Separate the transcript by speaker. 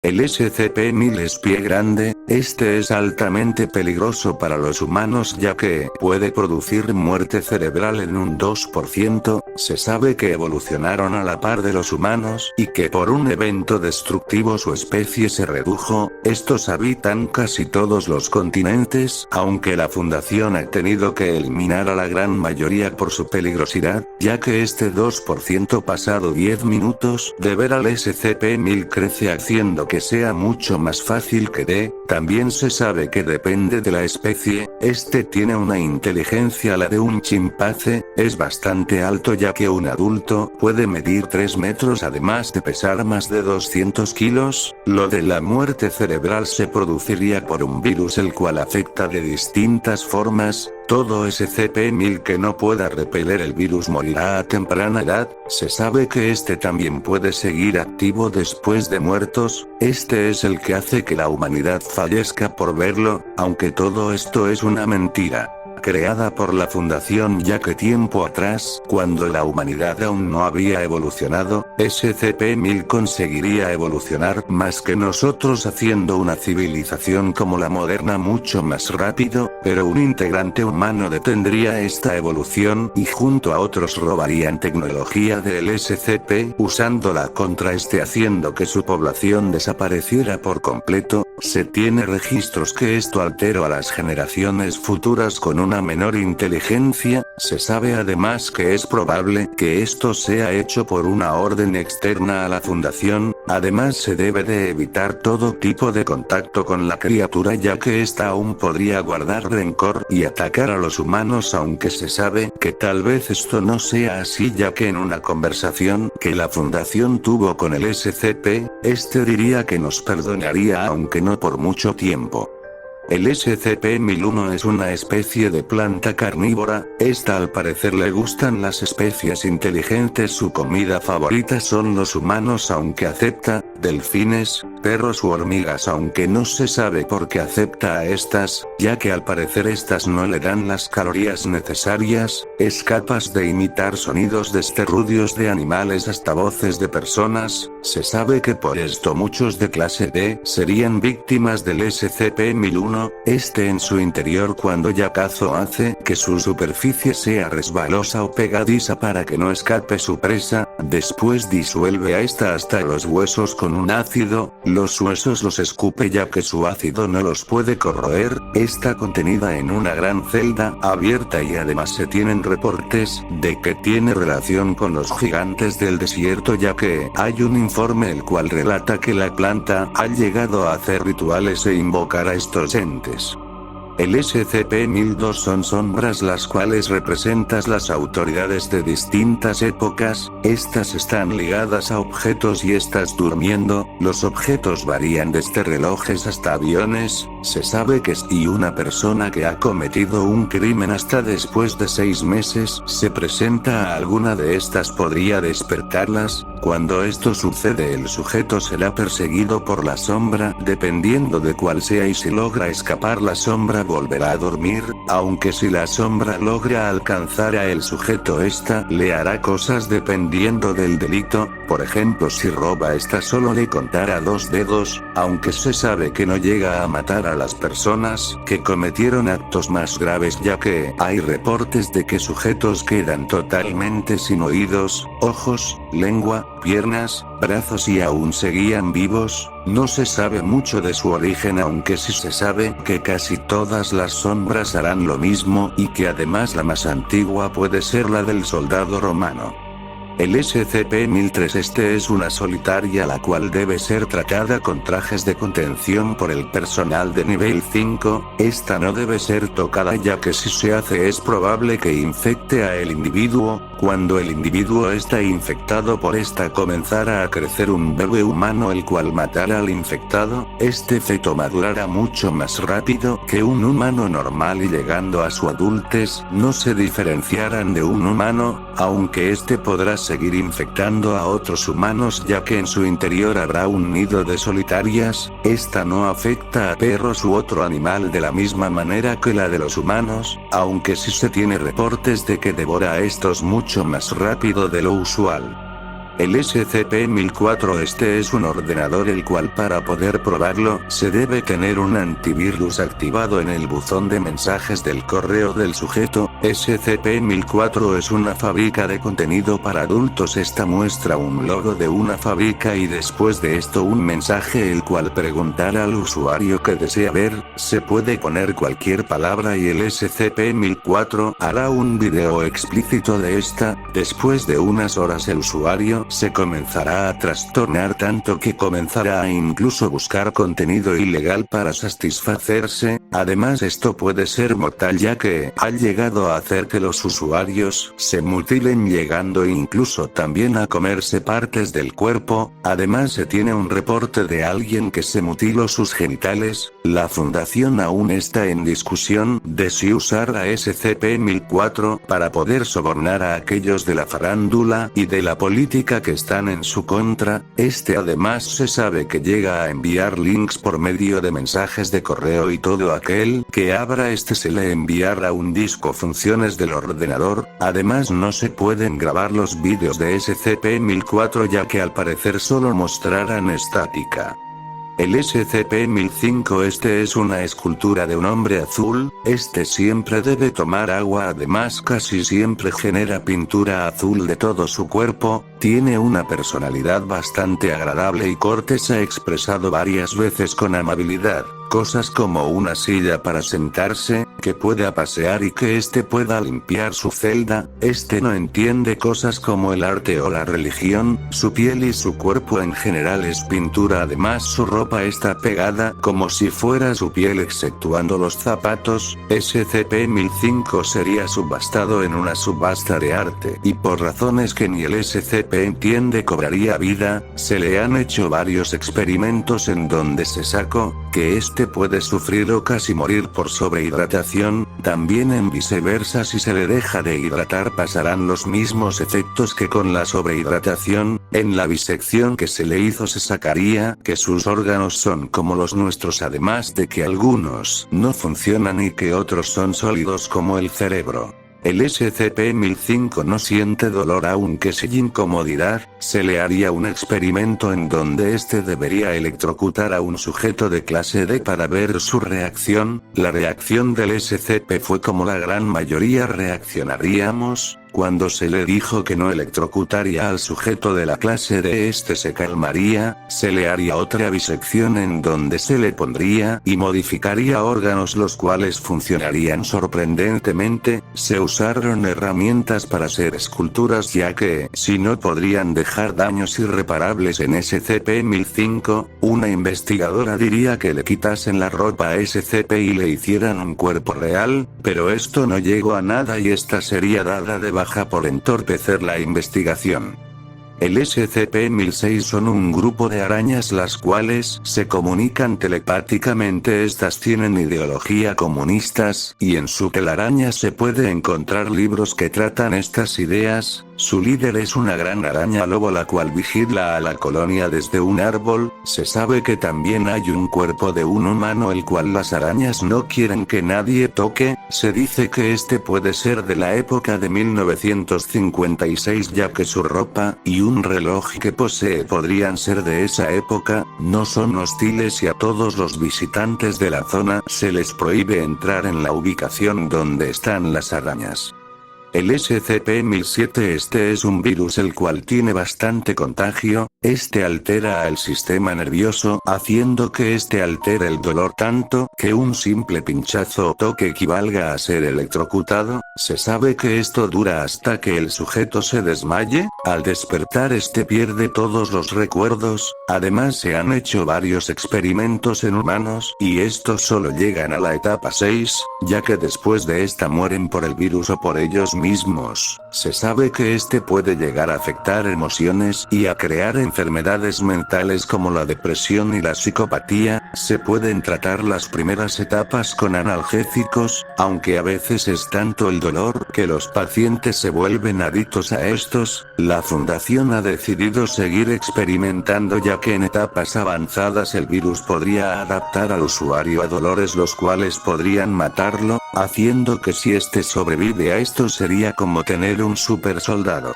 Speaker 1: El SCP-1000 es pie grande. Este es altamente peligroso para los humanos ya que puede producir muerte cerebral en un 2%. Se sabe que evolucionaron a la par de los humanos y que por un evento destructivo su especie se redujo. Estos habitan casi todos los continentes, aunque la Fundación ha tenido que eliminar a la gran mayoría por su peligrosidad, ya que este 2% pasado 10 minutos de ver al SCP-1000 crece haciendo que sea mucho más fácil que dé. También se sabe que depende de la especie. Este tiene una inteligencia la de un chimpancé. Es bastante alto ya que un adulto puede medir 3 metros además de pesar más de 200 kilos. Lo de la muerte cerebral se produciría por un virus el cual afecta de distintas formas. Todo SCP-1000 que no pueda repeler el virus morirá a temprana edad. Se sabe que este también puede seguir activo después de muertos. Este es el que hace que la humanidad fallezca por verlo, aunque todo esto es una mentira creada por la Fundación ya que tiempo atrás, cuando la humanidad aún no había evolucionado, SCP-1000 conseguiría evolucionar más que nosotros haciendo una civilización como la moderna mucho más rápido, pero un integrante humano detendría esta evolución y junto a otros robarían tecnología del SCP usándola contra este haciendo que su población desapareciera por completo. Se tiene registros que esto alteró a las generaciones futuras con una menor inteligencia. Se sabe además que es probable que esto sea hecho por una orden externa a la Fundación. Además se debe de evitar todo tipo de contacto con la criatura ya que ésta aún podría guardar rencor y atacar a los humanos, aunque se sabe que tal vez esto no sea así ya que en una conversación que la Fundación tuvo con el SCP, este diría que nos perdonaría aunque no por mucho tiempo. El SCP-1001 es una especie de planta carnívora. Esta al parecer le gustan las especies inteligentes. Su comida favorita son los humanos aunque acepta delfines, perros u hormigas, aunque no se sabe por qué acepta a estas, ya que al parecer estas no le dan las calorías necesarias. Es capaz de imitar sonidos desde rugidos de animales hasta voces de personas. Se sabe que por esto muchos de clase D serían víctimas del SCP-1001. Este en su interior cuando ya cazo hace que su superficie sea resbalosa o pegadiza para que no escape su presa. Después disuelve a esta hasta los huesos con un ácido. Los huesos los escupe ya que su ácido no los puede corroer. Está contenida en una gran celda abierta y además se tienen reportes de que tiene relación con los gigantes del desierto ya que hay un informe el cual relata que la planta ha llegado a hacer rituales e invocar a estos entes. El SCP-1002 son sombras las cuales representan las autoridades de distintas épocas. Estas están ligadas a objetos y estás durmiendo. Los objetos varían desde relojes hasta aviones. Se sabe que si una persona que ha cometido un crimen hasta después de 6 meses se presenta a alguna de estas podría despertarlas. Cuando esto sucede el sujeto será perseguido por la sombra dependiendo de cuál sea y si logra escapar la sombra volverá a dormir, aunque si la sombra logra alcanzar a el sujeto esta le hará cosas dependiendo del delito. Por ejemplo si roba esta solo le contará 2 dedos, aunque se sabe que no llega a matar a las personas que cometieron actos más graves ya que hay reportes de que sujetos quedan totalmente sin oídos, ojos, lengua, piernas, brazos y aún seguían vivos. No se sabe mucho de su origen aunque sí se sabe que casi todas las sombras harán lo mismo y que además la más antigua puede ser la del soldado romano. El SCP-1003 este es una solitaria la cual debe ser tratada con trajes de contención por el personal de nivel 5, esta no debe ser tocada ya que si se hace es probable que infecte a el individuo. Cuando el individuo está infectado por esta comenzará a crecer un bebé humano el cual matará al infectado. Este feto madurará mucho más rápido que un humano normal y llegando a su adultez no se diferenciarán de un humano, aunque este podrá seguir infectando a otros humanos ya que en su interior habrá un nido de solitarias. Esta no afecta a perros u otro animal de la misma manera que la de los humanos, aunque sí se tiene reportes de que devora a estos mucho más rápido de lo usual. El SCP-1004 es un ordenador el cual para poder probarlo, se debe tener un antivirus activado en el buzón de mensajes del correo del sujeto. SCP-1004 es una fábrica de contenido para adultos. Esta muestra un logo de una fábrica y después de esto un mensaje el cual preguntará al usuario que desea ver. Se puede poner cualquier palabra y el SCP-1004 hará un video explícito de esta. Después de unas horas el usuario se comenzará a trastornar tanto que comenzará a incluso buscar contenido ilegal para satisfacerse. Además esto puede ser mortal ya que ha llegado a hacer que los usuarios se mutilen llegando incluso también a comerse partes del cuerpo. Además se tiene un reporte de alguien que se mutiló sus genitales. La fundación aún está en discusión de si usar a SCP-1004 para poder sobornar a aquellos de la farándula y de la política que están en su contra. Además se sabe que llega a enviar links por medio de mensajes de correo y todo aquel que abra se le enviará un disco funciones del ordenador. Además no se pueden grabar los vídeos de SCP-1004 ya que al parecer solo mostrarán estática. El SCP-1005 es una escultura de un hombre azul. Siempre debe tomar agua, además casi siempre genera pintura azul de todo su cuerpo. Tiene una personalidad bastante agradable y Cortés ha expresado varias veces con amabilidad cosas como una silla para sentarse, que pueda pasear y que pueda limpiar su celda. No entiende cosas como el arte o la religión. Su piel y su cuerpo en general es pintura, además su ropa está pegada como si fuera su piel exceptuando los zapatos. SCP-1005 sería subastado en una subasta de arte y por razones que ni el SCP entiende cobraría vida. Se le han hecho varios experimentos en donde se sacó que puede sufrir o casi morir por sobrehidratación. También en viceversa, si se le deja de hidratar pasarán los mismos efectos que con la sobrehidratación. En la bisección que se le hizo se sacaría que sus órganos son como los nuestros, además de que algunos no funcionan y que otros son sólidos como el cerebro. El SCP-1005 no siente dolor aunque sin incomodidad. Se le haría un experimento en donde debería electrocutar a un sujeto de clase D para ver su reacción. La reacción del SCP fue como la gran mayoría reaccionaríamos. Cuando se le dijo que no electrocutaría al sujeto de la clase D, se calmaría. Se le haría otra bisección en donde se le pondría y modificaría órganos los cuales funcionarían sorprendentemente. Se usaron herramientas para hacer esculturas ya que, si no, podrían dejar daños irreparables en SCP-1005. Una investigadora diría que le quitasen la ropa a SCP y le hicieran un cuerpo real, pero esto no llegó a nada y sería dada de baja por entorpecer la investigación. El SCP-1006 son un grupo de arañas las cuales se comunican telepáticamente. Estas tienen ideología comunistas, y en su telaraña se puede encontrar libros que tratan estas ideas. Su líder es una gran araña lobo la cual vigila a la colonia desde un árbol. Se sabe que también hay un cuerpo de un humano el cual las arañas no quieren que nadie toque. Se dice que puede ser de la época de 1956 ya que su ropa y un reloj que posee podrían ser de esa época. No son hostiles y a todos los visitantes de la zona se les prohíbe entrar en la ubicación donde están las arañas. El SCP-1007 es un virus el cual tiene bastante contagio. Altera al sistema nervioso, haciendo que altere el dolor tanto que un simple pinchazo o toque equivalga a ser electrocutado. Se sabe que esto dura hasta que el sujeto se desmaye. Al despertar pierde todos los recuerdos. Además se han hecho varios experimentos en humanos y estos solo llegan a la etapa 6, ya que después de esta mueren por el virus o por ellos mismos. Se sabe que puede llegar a afectar emociones y a crear enfermedades mentales como la depresión y la psicopatía. Se pueden tratar las primeras etapas con analgésicos, aunque a veces es tanto el dolor que los pacientes se vuelven adictos a estos. La fundación ha decidido seguir experimentando ya que en etapas avanzadas el virus podría adaptar al usuario a dolores los cuales podrían matarlo, haciendo que si sobrevive a esto sería como tener un super soldado.